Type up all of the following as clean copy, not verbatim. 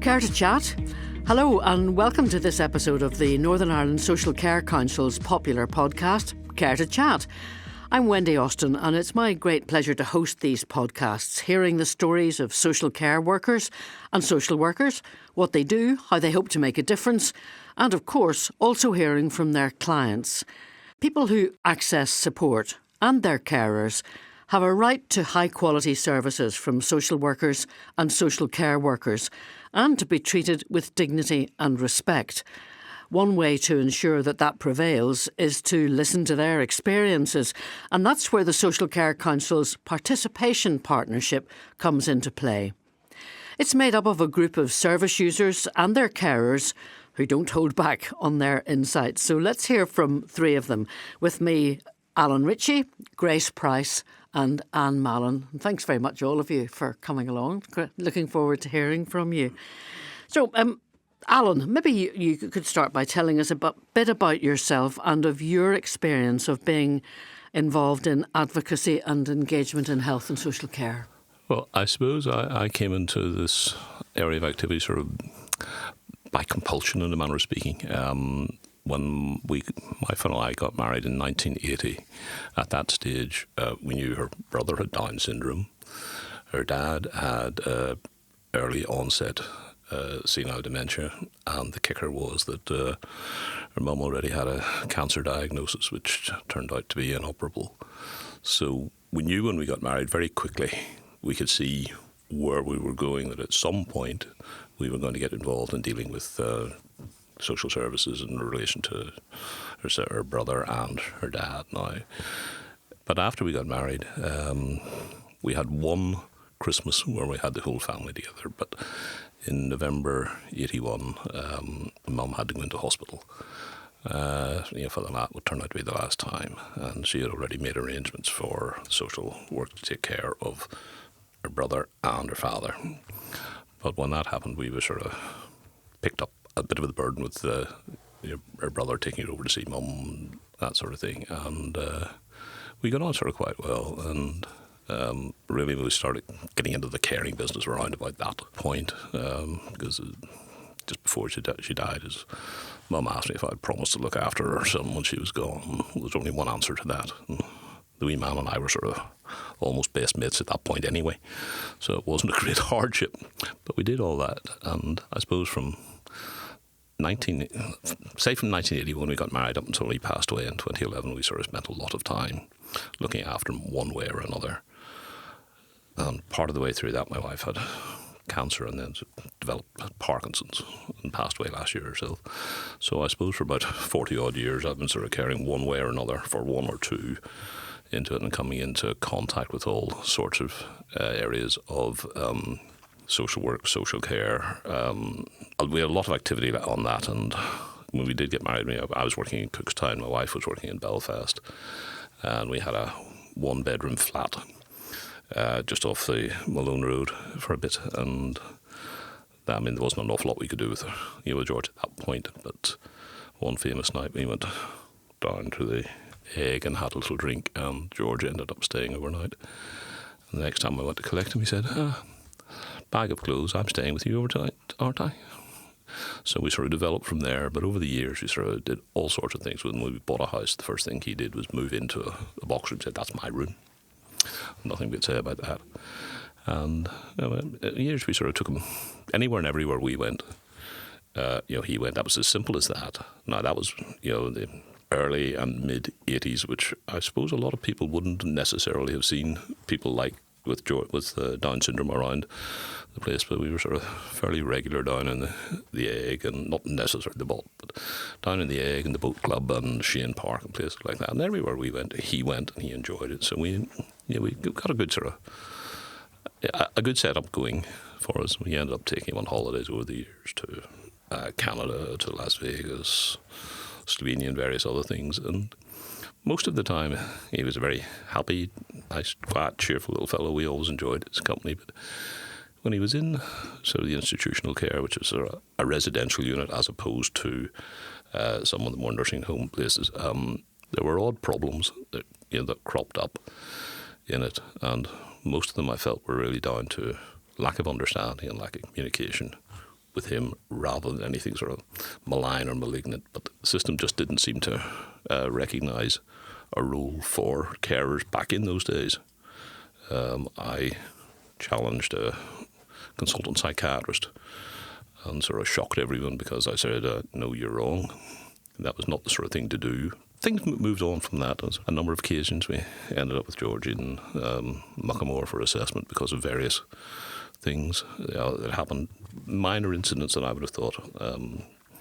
Care to chat? Hello and welcome to this episode of the Northern Ireland Social Care Council's popular podcast, Care to Chat. I'm Wendy Austin and it's my great pleasure to host these podcasts, hearing the stories of social care workers and social workers, what they do, how they hope to make a difference, and of course also hearing from their clients. People who access support and their carers have a right to high quality services from social workers and social care workers and to be treated with dignity and respect. One way to ensure that that prevails is to listen to their experiences, and that's where the Social Care Council's Participation Partnership comes into play. It's made up of a group of service users and their carers who don't hold back on their insights. So let's hear from three of them. With me, Alan Ritchie, Grace Price and Anne Mallon. And thanks very much, all of you, for coming along. Looking forward to hearing from you. So, Alan, maybe you could start by telling us a bit about yourself and of your experience of being involved in advocacy and engagement in health and social care. Well, I suppose I came into this area of activity sort of by compulsion, in a manner of speaking. When my wife and I got married in 1980, at that stage, we knew her brother had Down syndrome. Her dad had early onset senile dementia, and the kicker was that her mum already had a cancer diagnosis, which turned out to be inoperable. So we knew when we got married very quickly, we could see where we were going, that at some point we were going to get involved in dealing with social services in relation to her brother and her dad now. But after we got married, we had one Christmas where we had the whole family together. But in November 81, Mum had to go into hospital. For that would turn out to be the last time. And she had already made arrangements for social work to take care of her brother and her father. But when that happened, we were sort of picked up a bit of the burden with her brother taking it over to see Mum, that sort of thing. And we got on sort of quite well. And really we started getting into the caring business around about that point, because just before she died, his Mum asked me if I'd promised to look after her son when she was gone. There was only one answer to that. And the wee man and I were sort of almost best mates at that point anyway, so it wasn't a great hardship. But we did all that, and I suppose from 1980 when we got married up until he passed away in 2011, we sort of spent a lot of time looking after him one way or another. And part of the way through that, my wife had cancer and then developed Parkinson's and passed away last year herself. So I suppose for about 40 odd years I've been sort of caring one way or another for one or two into it and coming into contact with all sorts of areas of social work, social care. We had a lot of activity on that, and when we did get married, I was working in Cookstown, my wife was working in Belfast, and we had a one-bedroom flat just off the Malone Road for a bit, and there wasn't an awful lot we could do with her, with George at that point. But one famous night we went down to the Egg and had a little drink, and George ended up staying overnight. And the next time I went to collect him, he said, bag of clothes, I'm staying with you overnight, aren't I? So we sort of developed from there, but over the years we sort of did all sorts of things. When we bought a house, the first thing he did was move into a box room, said, that's my room. Nothing we could say about that. And years we sort of took him anywhere and everywhere we went. He went. That was as simple as that. Now that was, the early and mid 80s, which I suppose a lot of people wouldn't necessarily have seen people like with Down syndrome around the place, but we were sort of fairly regular down in the Egg, and not necessarily the Bolt, but down in the Egg and the Boat Club and Shane Park and places like that. And everywhere we went, he went and he enjoyed it. So we got a good a good setup going for us. We ended up taking him on holidays over the years to Canada, to Las Vegas, Slovenia and various other things. And most of the time he was a very happy, nice, quiet, cheerful little fellow. We always enjoyed his company. But when he was in sort of the institutional care, which is sort of a residential unit as opposed to some of the more nursing home places, there were odd problems that cropped up in it, and most of them I felt were really down to lack of understanding and lack of communication with him rather than anything sort of malign or malignant. But the system just didn't seem to recognise a role for carers back in those days. I challenged a consultant psychiatrist and sort of shocked everyone because I said, no, you're wrong. That was not the sort of thing to do. Things moved on from that. On a number of occasions we ended up with George in Muckamore for assessment because of various things that happened, minor incidents that I would have thought,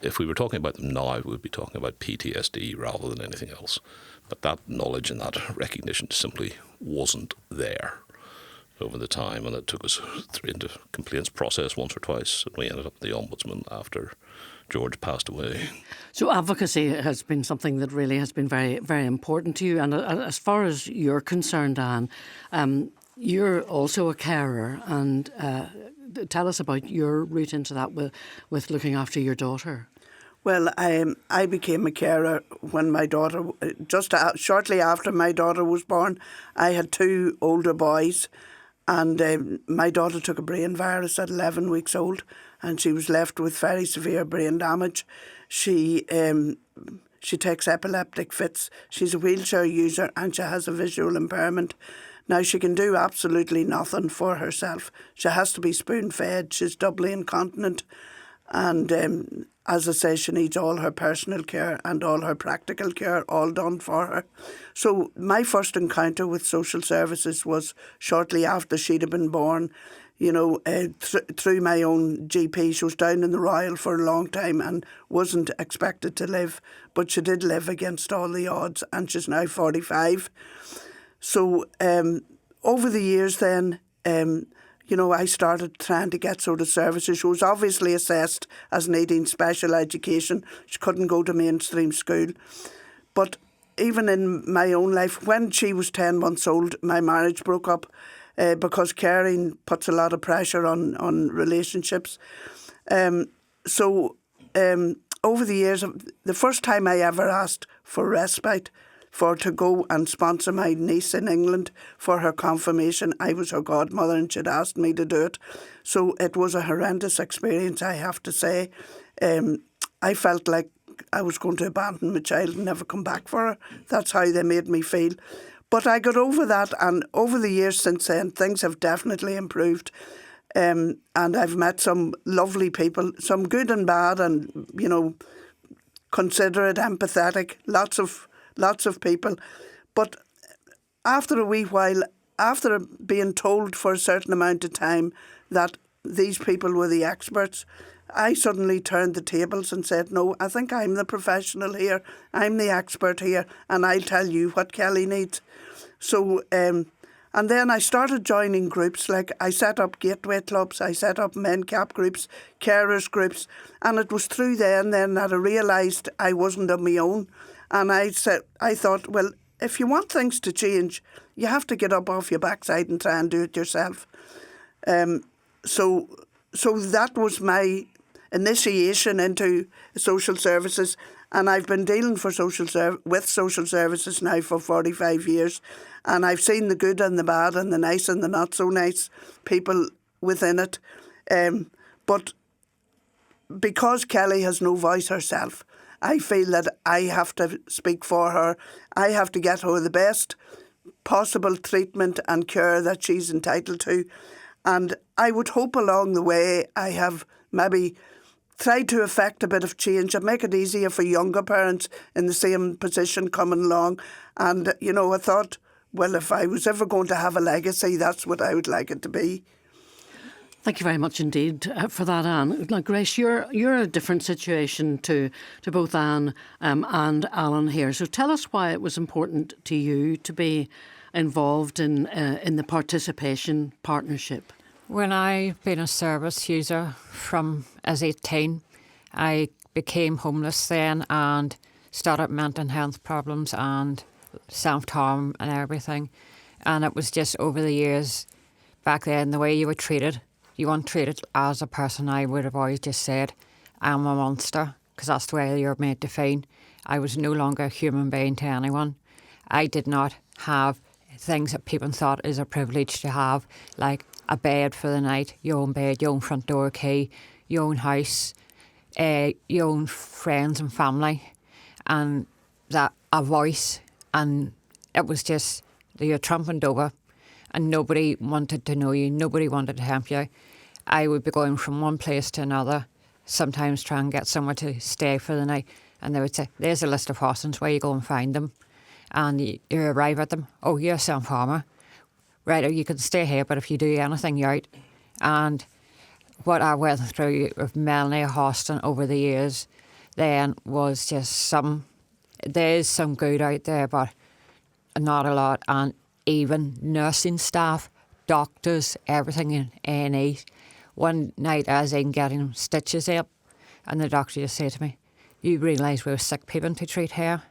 if we were talking about them now, we would be talking about PTSD rather than anything else. But that knowledge and that recognition simply wasn't there over the time, and it took us into complaints process once or twice, and we ended up at the Ombudsman after George passed away. So advocacy has been something that really has been very, very important to you. And as far as you're concerned, Anne, you're also a carer, and tell us about your route into that with looking after your daughter. Well, I became a carer when my daughter, shortly after my daughter was born. I had 2 older boys, and my daughter took a brain virus at 11 weeks old, and she was left with very severe brain damage. She takes epileptic fits. She's a wheelchair user, and she has a visual impairment. Now, she can do absolutely nothing for herself. She has to be spoon-fed. She's doubly incontinent. And as I say, she needs all her personal care and all her practical care all done for her. So my first encounter with social services was shortly after she'd have been born, through my own GP. She was down in the Royal for a long time and wasn't expected to live, but she did live against all the odds, and she's now 45. So over the years then, I started trying to get sort of services. She was obviously assessed as needing special education. She couldn't go to mainstream school. But even in my own life, when she was 10 months old, my marriage broke up because caring puts a lot of pressure on relationships. So over the years, the first time I ever asked for respite to go and sponsor my niece in England for her confirmation. I was her godmother and she'd asked me to do it. So it was a horrendous experience, I have to say. I felt like I was going to abandon my child and never come back for her. That's how they made me feel. But I got over that, and over the years since then, things have definitely improved. And I've met some lovely people, some good and bad, and, considerate, empathetic, lots of people. But after a wee while, after being told for a certain amount of time that these people were the experts, I suddenly turned the tables and said, no, I think I'm the professional here. I'm the expert here, and I'll tell you what Kelly needs. So, and then I started joining groups. Like I set up gateway clubs, I set up men cap groups, carers groups, and it was through then that I realised I wasn't on my own. And I thought, well, if you want things to change, you have to get up off your backside and try and do it yourself. So that was my initiation into social services, and I've been dealing with social services now for 45 years, and I've seen the good and the bad and the nice and the not so nice people within it. But because Kelly has no voice herself, I feel that I have to speak for her. I have to get her the best possible treatment and care that she's entitled to. And I would hope along the way I have maybe tried to effect a bit of change and make it easier for younger parents in the same position coming along. And, I thought, well, if I was ever going to have a legacy, that's what I would like it to be. Thank you very much indeed for that, Anne. Now, Grace, you're a different situation to both Anne and Alan here. So tell us why it was important to you to be involved in the participation partnership. When I've been a service user from as 18, I became homeless then and started mental health problems and self-harm and everything. And it was just over the years back then, the way you were treated. You weren't treated as a person. I would have always just said, I'm a monster, because that's the way you're made to feel. I was no longer a human being to anyone. I did not have things that people thought is a privilege to have, like a bed for the night, your own bed, your own front door key, your own house, your own friends and family, and that a voice, and it was just you're tramping over, and nobody wanted to know you, nobody wanted to help you. I would be going from one place to another, sometimes try and get somewhere to stay for the night, and they would say, there's a list of hostels, where you go and find them. And you arrive at them, oh, you're a Sam Farmer. Right, you can stay here, but if you do anything, you're out. And what I went through with Melanie Hostin over the years then was just there's some good out there, but not a lot. And even nursing staff, doctors, everything in A&E. One night I was in getting stitches up, and the doctor just said to me, you realise we're sick people to treat here?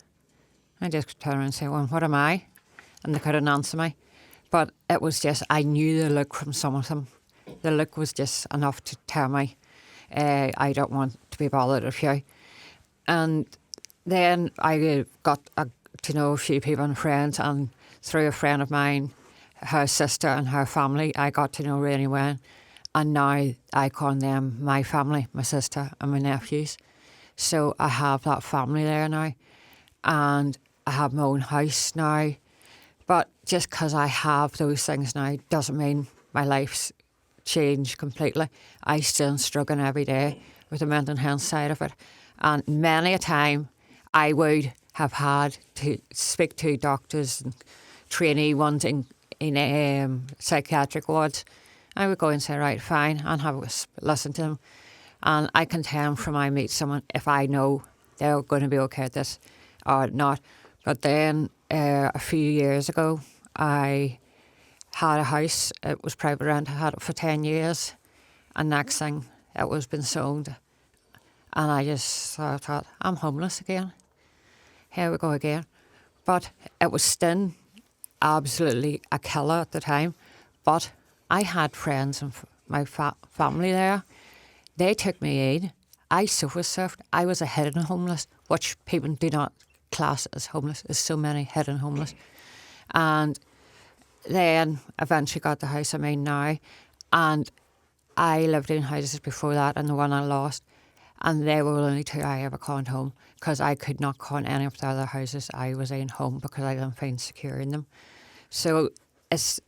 I just turned around and said, well, what am I? And they couldn't answer me. But it was just, I knew the look from some of them. The look was just enough to tell me, I don't want to be bothered with you. And then I got to know a few people and friends, and through a friend of mine, her sister and her family, I got to know really well. And now I call them my family, my sister and my nephews. So I have that family there now. And I have my own house now. But just because I have those things now doesn't mean my life's changed completely. I still struggle every day with the mental health side of it. And many a time I would have had to speak to doctors and trainee ones in psychiatric wards. I would go and say, right, fine, and have a listen to them. And I can tell from I meet someone if I know they're going to be okay at this or not. But then a few years ago, I had a house. It was private rent. I had it for 10 years. And next thing, it was been sold. And I just thought, I'm homeless again. Here we go again. But it was still absolutely a killer at the time. But I had friends and my family there. They took me in. I sofa surfed. I was a hidden homeless, which people do not class as homeless. There's so many hidden homeless. And then eventually got the house I'm in now. And I lived in houses before that, and the one I lost. And they were the only two I ever called home, because I could not call any of the other houses I was in home because I didn't find secure in them. So it's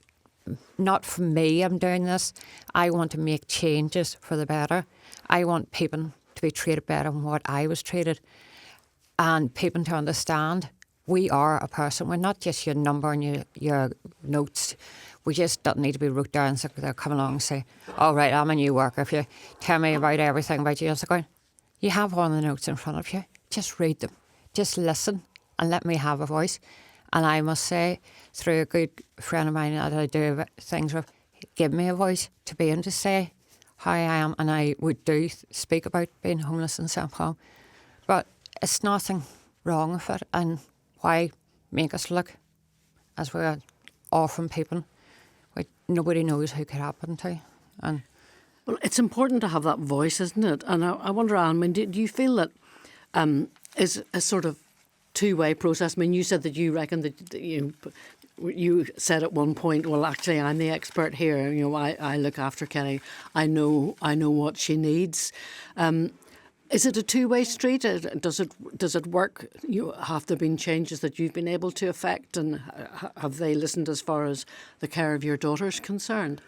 not for me I'm doing this. I want to make changes for the better. I want people to be treated better than what I was treated. And people to understand we are a person. We're not just your number and your notes. We just don't need to be wrote down so they'll come along and say, all right, I'm a new worker. If you tell me about everything about you, I was going, you have all the notes in front of you. Just read them. Just listen and let me have a voice. And I must say, through a good friend of mine that I do things with, give me a voice to be able to say how I am. And I would do speak about being homeless and self-harm. But it's nothing wrong with it. And why make us look as we're offering people what nobody knows who could happen to? And well, it's important to have that voice, isn't it? And I wonder, Anne, I mean, do you feel that is a sort of two-way process? I mean, you said that you reckon that you said at one point, well, actually, I'm the expert here. You know, I look after Kelly. I know what she needs. Is it a two-way street? Does it work? Have there been changes that you've been able to affect, and have they listened as far as the care of your daughter is concerned?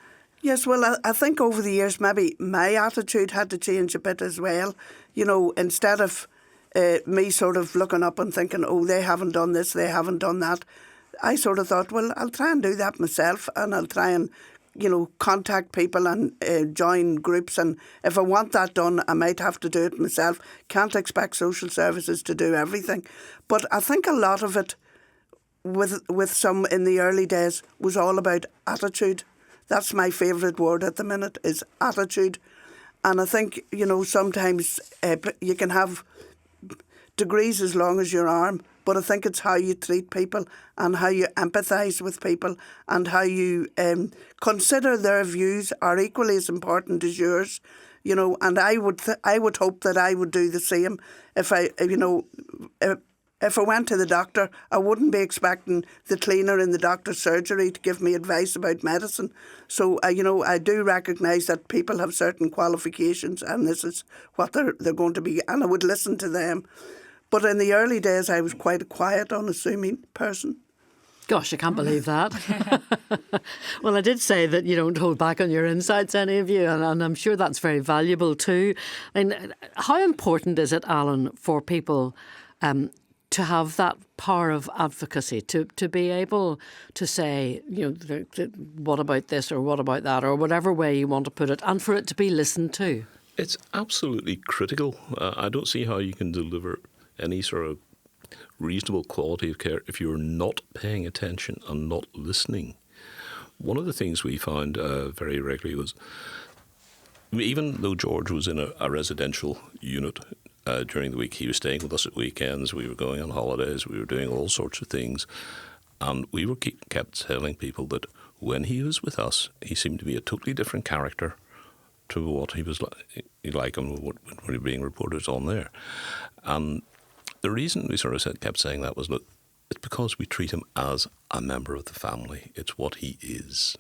Yes, well, I think over the years maybe my attitude had to change a bit as well. You know, instead of me sort of looking up and thinking, oh, they haven't done this, they haven't done that, I sort of thought, well, I'll try and do that myself, and I'll try and, you know, contact people and join groups, and if I want that done, I might have to do it myself. Can't expect social services to do everything. But I think a lot of it, with some in the early days, was all about attitude. That's my favourite word at the minute, is attitude. And I think, you know, sometimes you can have degrees as long as your arm, but I think it's how you treat people and how you empathise with people and how you consider their views are equally as important as yours. You know, and I would hope that I would do the same if I, you know, If I went to the doctor, I wouldn't be expecting the cleaner in the doctor's surgery to give me advice about medicine. So, I do recognise that people have certain qualifications and this is what they're going to be, and I would listen to them. But in the early days, I was quite a quiet, unassuming person. Gosh, I can't believe that. Well, I did say that you don't hold back on your insights, any of you, and I'm sure that's very valuable too. I mean, how important is it, Alan, for people to have that power of advocacy, to be able to say, what about this or what about that, or whatever way you want to put it, and for it to be listened to? It's absolutely critical. I don't see how you can deliver any sort of reasonable quality of care if you're not paying attention and not listening. One of the things we found very regularly was, even though George was in a residential unit during the week, he was staying with us at weekends, we were going on holidays, we were doing all sorts of things, and we were kept telling people that when he was with us, he seemed to be a totally different character to what he was like and what he was being reported on there. And the reason we sort of kept saying that was, look, it's because we treat him as a member of the family. It's what he is.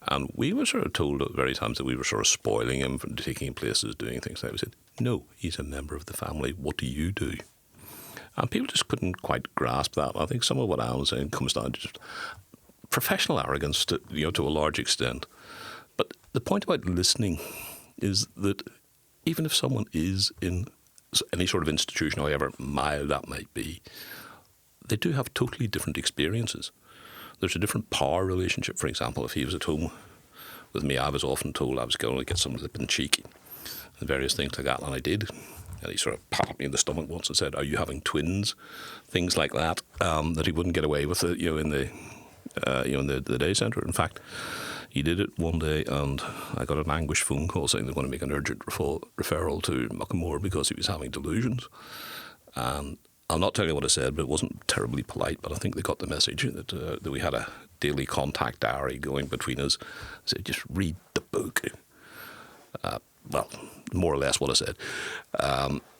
And we were sort of told at various times that we were sort of spoiling him from taking places, doing things like that. We said, no, he's a member of the family. What do you do? And people just couldn't quite grasp that. I think some of what Alan was saying comes down to just professional arrogance to a large extent. But the point about listening is that even if someone is in any sort of institution, however mild that might be, they do have totally different experiences. There's a different power relationship. For example, if he was at home with me, I was often told I was going to get some lip and cheek and various things like that, and I did. And he sort of patted me in the stomach once and said, "Are you having twins?" Things like that, that he wouldn't get away with, in the day centre. In fact, he did it one day, and I got an anguished phone call saying they're going to make an urgent referral to Muckamore because he was having delusions. And I'll not tell you what I said, but it wasn't terribly polite, but I think they got the message that we had a daily contact diary going between us. I said, just read the book. Well, more or less what I said.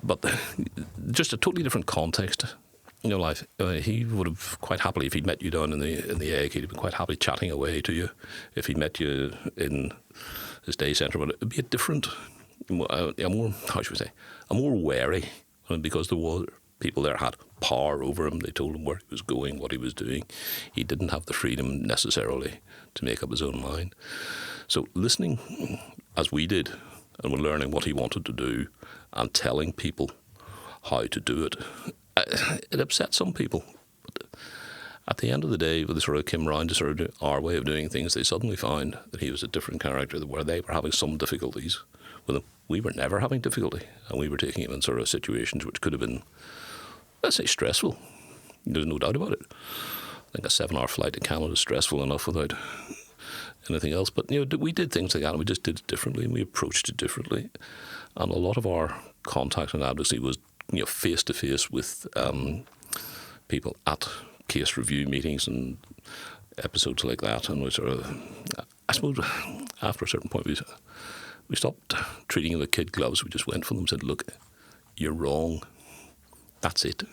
But just a totally different context in your life. He would have quite happily, if he'd met you down in the egg, he'd have been quite happily chatting away to you if he met you in his day centre. But it'd be a different, a more wary, because there were people there had power over him. They told him where he was going, what he was doing. He didn't have the freedom necessarily to make up his own mind. So listening, as we did, and we're learning what he wanted to do and telling people how to do it, it upset some people. But at the end of the day, when they sort of came around to sort of our way of doing things, they suddenly found that he was a different character, where they were having some difficulties with him. We were never having difficulty, and we were taking him in sort of situations which could have been, let's say, stressful. There's no doubt about it. I think a 7-hour flight to Canada is stressful enough without anything else. But we did things like that, and we just did it differently, and we approached it differently. And a lot of our contact and advocacy was face to face with people at case review meetings and episodes like that. And we sort of, I suppose, after a certain point, we stopped treating them with kid gloves. We just went for them and said, "Look, you're wrong. That's it."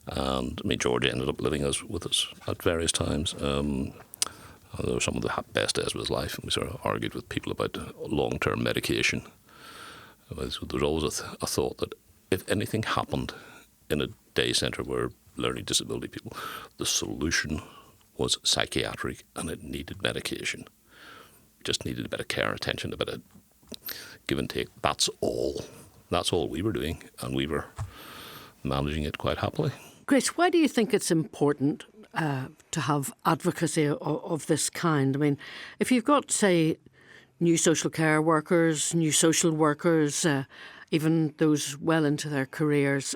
And George ended up living with us at various times. There were some of the best days of his life, and we sort of argued with people about long-term medication. There was always a thought that if anything happened in a day centre where learning disability people, the solution was psychiatric and it needed medication. It just needed a bit of care, attention, a bit of give and take. That's all. That's all we were doing, and we were managing it quite happily. Grace, why do you think it's important to have advocacy of this kind? I mean, if you've got, say, new social care workers, new social workers, even those well into their careers,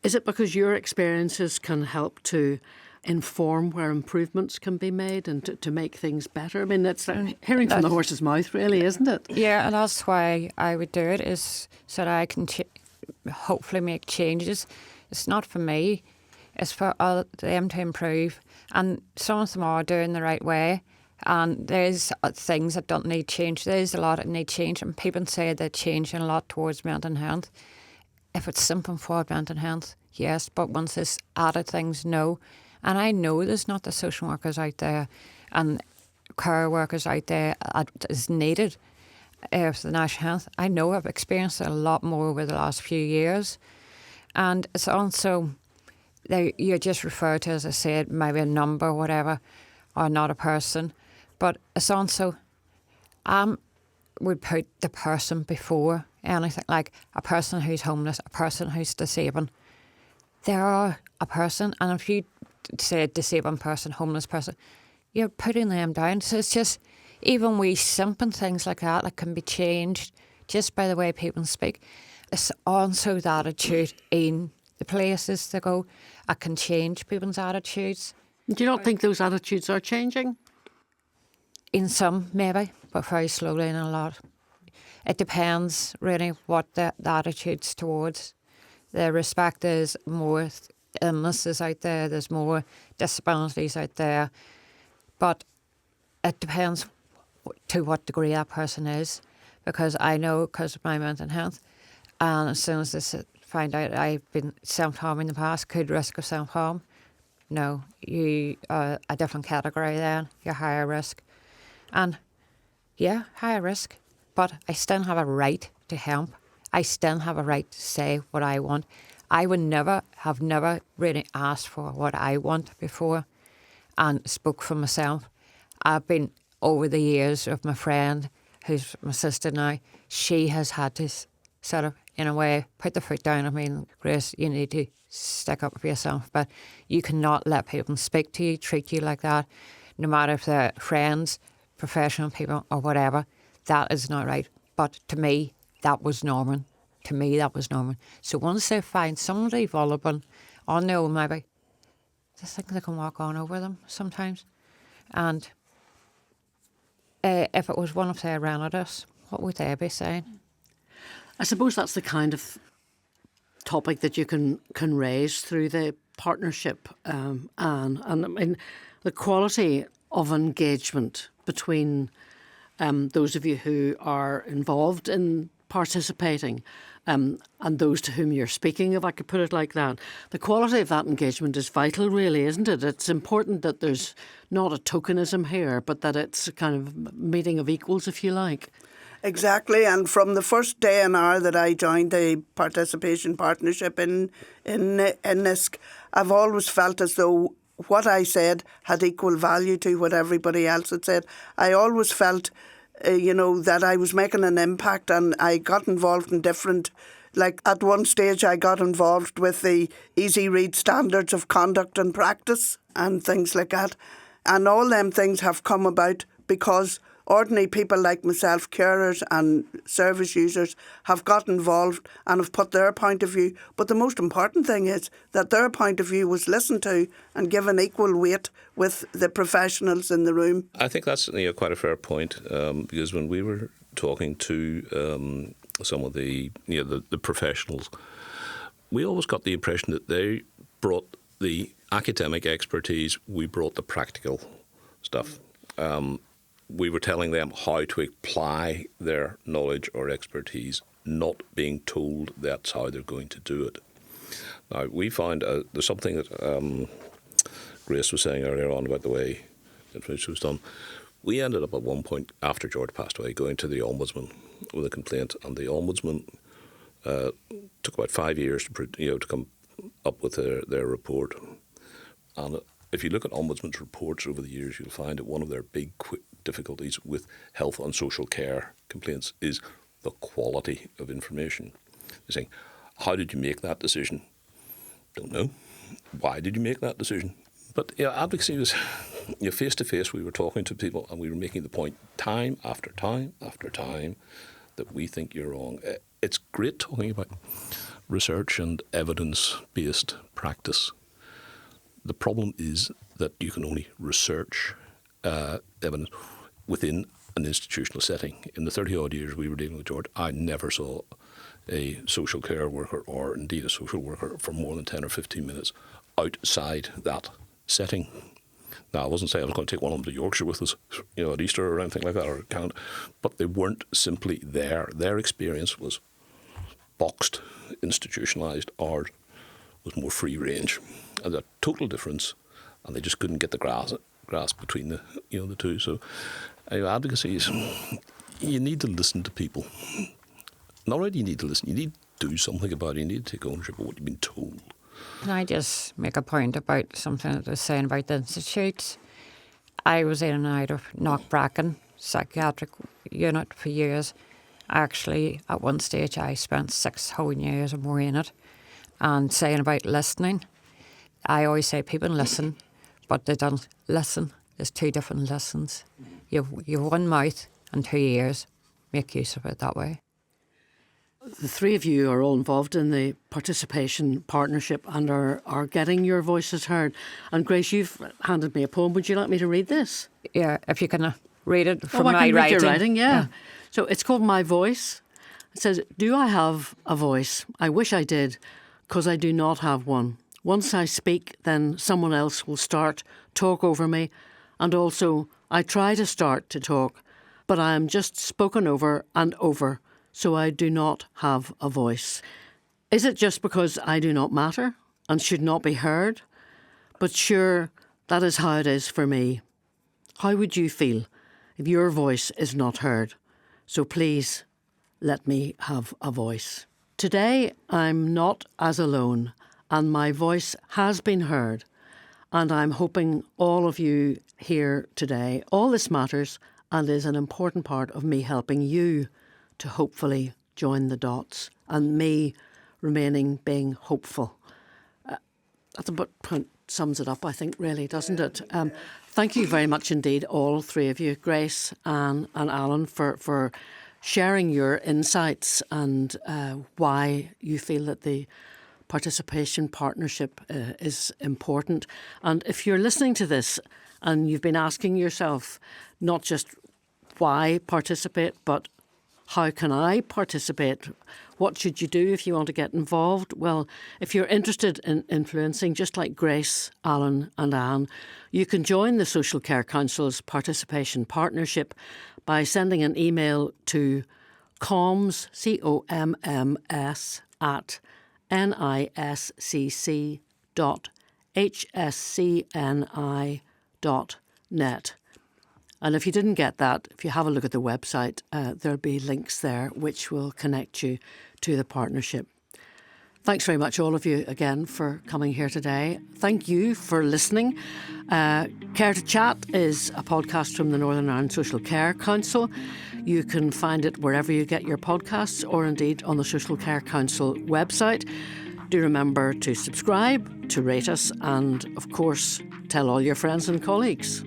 is it because your experiences can help to inform where improvements can be made and to make things better? I mean, it's hearing from the horse's mouth, really, isn't it? Yeah, and that's why I would do it, is so that I can hopefully make changes. It's not for me, it's for them to improve. And some of them are doing the right way. And there's things that don't need change. There's a lot that need change. And people say they're changing a lot towards mental health. If it's simple for mental health, yes, but once there's added things, no. And I know there's not the social workers out there and care workers out there that is needed for the national health. I know I've experienced it a lot more over the last few years. And it's also, you're just referred to, as I said, maybe a number or whatever, or not a person. But it's also, would put the person before anything, like a person who's homeless, a person who's disabled. They are a person, and if you say disabled person, homeless person, you're putting them down. So it's just, even wee simple things like that can be changed just by the way people speak. It's also the attitude in the places they go. I can change people's attitudes. Do you not think those attitudes are changing? In some, maybe, but very slowly in a lot. It depends, really, what the attitude's towards. The respect is more illnesses out there, there's more disabilities out there, but it depends to what degree that person is, because I know, because of my mental health, and as soon as they find out I've been self-harm in the past, could risk of self-harm, no, you are a different category then, you're higher risk. And yeah, higher risk, but I still have a right to help. I still have a right to say what I want. I would never really asked for what I want before and spoke for myself. I've been, over the years, with my friend, who's my sister now, she has had to sort of, in a way, put the foot down. I mean, Grace, you need to stick up for yourself, but you cannot let people speak to you, treat you like that, no matter if they're friends, professional people or whatever. That is not right. But to me, that was normal. To me, that was normal. So once they find somebody vulnerable on their own, maybe, they think they can walk on over them sometimes. And if it was one of their relatives, what would they be saying? I suppose that's the kind of topic that you can raise through the partnership, Anne. And I mean, the quality of engagement between those of you who are involved in participating and those to whom you're speaking, if I could put it like that. The quality of that engagement is vital, really, isn't it? It's important that there's not a tokenism here, but that it's a kind of meeting of equals, if you like. Exactly, and from the first day and hour that I joined the participation partnership in NISC, I've always felt as though what I said had equal value to what everybody else had said. I always felt, that I was making an impact, and I got involved in different, like at one stage I got involved with the easy read standards of conduct and practice and things like that. And all them things have come about because ordinary people like myself, carers and service users, have got involved and have put their point of view. But the most important thing is that their point of view was listened to and given equal weight with the professionals in the room. I think that's quite a fair point, because when we were talking to some of the professionals, we always got the impression that they brought the academic expertise, we brought the practical stuff. We were telling them how to apply their knowledge or expertise, not being told that's how they're going to do it. Now, we found there's something that Grace was saying earlier on about the way information was done. We ended up at one point, after George passed away, going to the Ombudsman with a complaint, and the Ombudsman took about 5 years to come up with their report. And if you look at Ombudsman's reports over the years, you'll find that one of their big difficulties with health and social care complaints is the quality of information. They're saying, how did you make that decision? Don't know. Why did you make that decision? But advocacy was face to face. We were talking to people and we were making the point time after time after time that we think you're wrong. It's great talking about research and evidence-based practice. The problem is that you can only research evidence within an institutional setting. In the 30-odd years we were dealing with George, I never saw a social care worker or indeed a social worker for more than 10 or 15 minutes outside that setting. Now, I wasn't saying I was going to take one of them to Yorkshire with us, at Easter or anything like that, or Canada, but they weren't simply there. Their experience was boxed, institutionalised hours was more free range. And a total difference, and they just couldn't get the grasp between the two. So advocacy is, you need to listen to people. Not only do you need to listen, you need to do something about it. You need to take ownership of what you've been told. Can I just make a point about something that I was saying about the institutes? I was in and out of Knockbracken psychiatric unit for years. Actually, at one stage, I spent 6 whole years or more in it. And saying about listening, I always say people listen, but they don't listen. There's 2 different listens. You've 1 mouth and 2 ears. Make use of it that way. The 3 of you are all involved in the participation partnership and are getting your voices heard. And Grace, you've handed me a poem. Would you like me to read this? Yeah, if you can read it from I my can read writing. your writing, yeah. So it's called My Voice. It says, do I have a voice? I wish I did, because I do not have one. Once I speak, then someone else will start, talk over me. And also, I try to start to talk, but I am just spoken over and over, so I do not have a voice. Is it just because I do not matter and should not be heard? But sure, that is how it is for me. How would you feel if your voice is not heard? So please, let me have a voice. Today, I'm not as alone, and my voice has been heard. And I'm hoping all of you here today, all this matters and is an important part of me helping you to hopefully join the dots and me remaining being hopeful. That's about sums it up, I think, really, doesn't it? Thank you very much indeed, all 3 of you, Grace, Anne and Alan, for sharing your insights and why you feel that the participation partnership is important. And if you're listening to this and you've been asking yourself not just why participate, but how can I participate? What should you do if you want to get involved? Well, if you're interested in influencing, just like Grace, Alan and Anne, you can join the Social Care Council's Participation Partnership by sending an email to comms, COMMS, at niscc.hscni.net. And if you didn't get that, if you have a look at the website, there'll be links there which will connect you to the partnership. Thanks very much, all of you, again, for coming here today. Thank you for listening. Care to Chat is a podcast from the Northern Ireland Social Care Council. You can find it wherever you get your podcasts or indeed on the Social Care Council website. Do remember to subscribe, to rate us and, of course, tell all your friends and colleagues.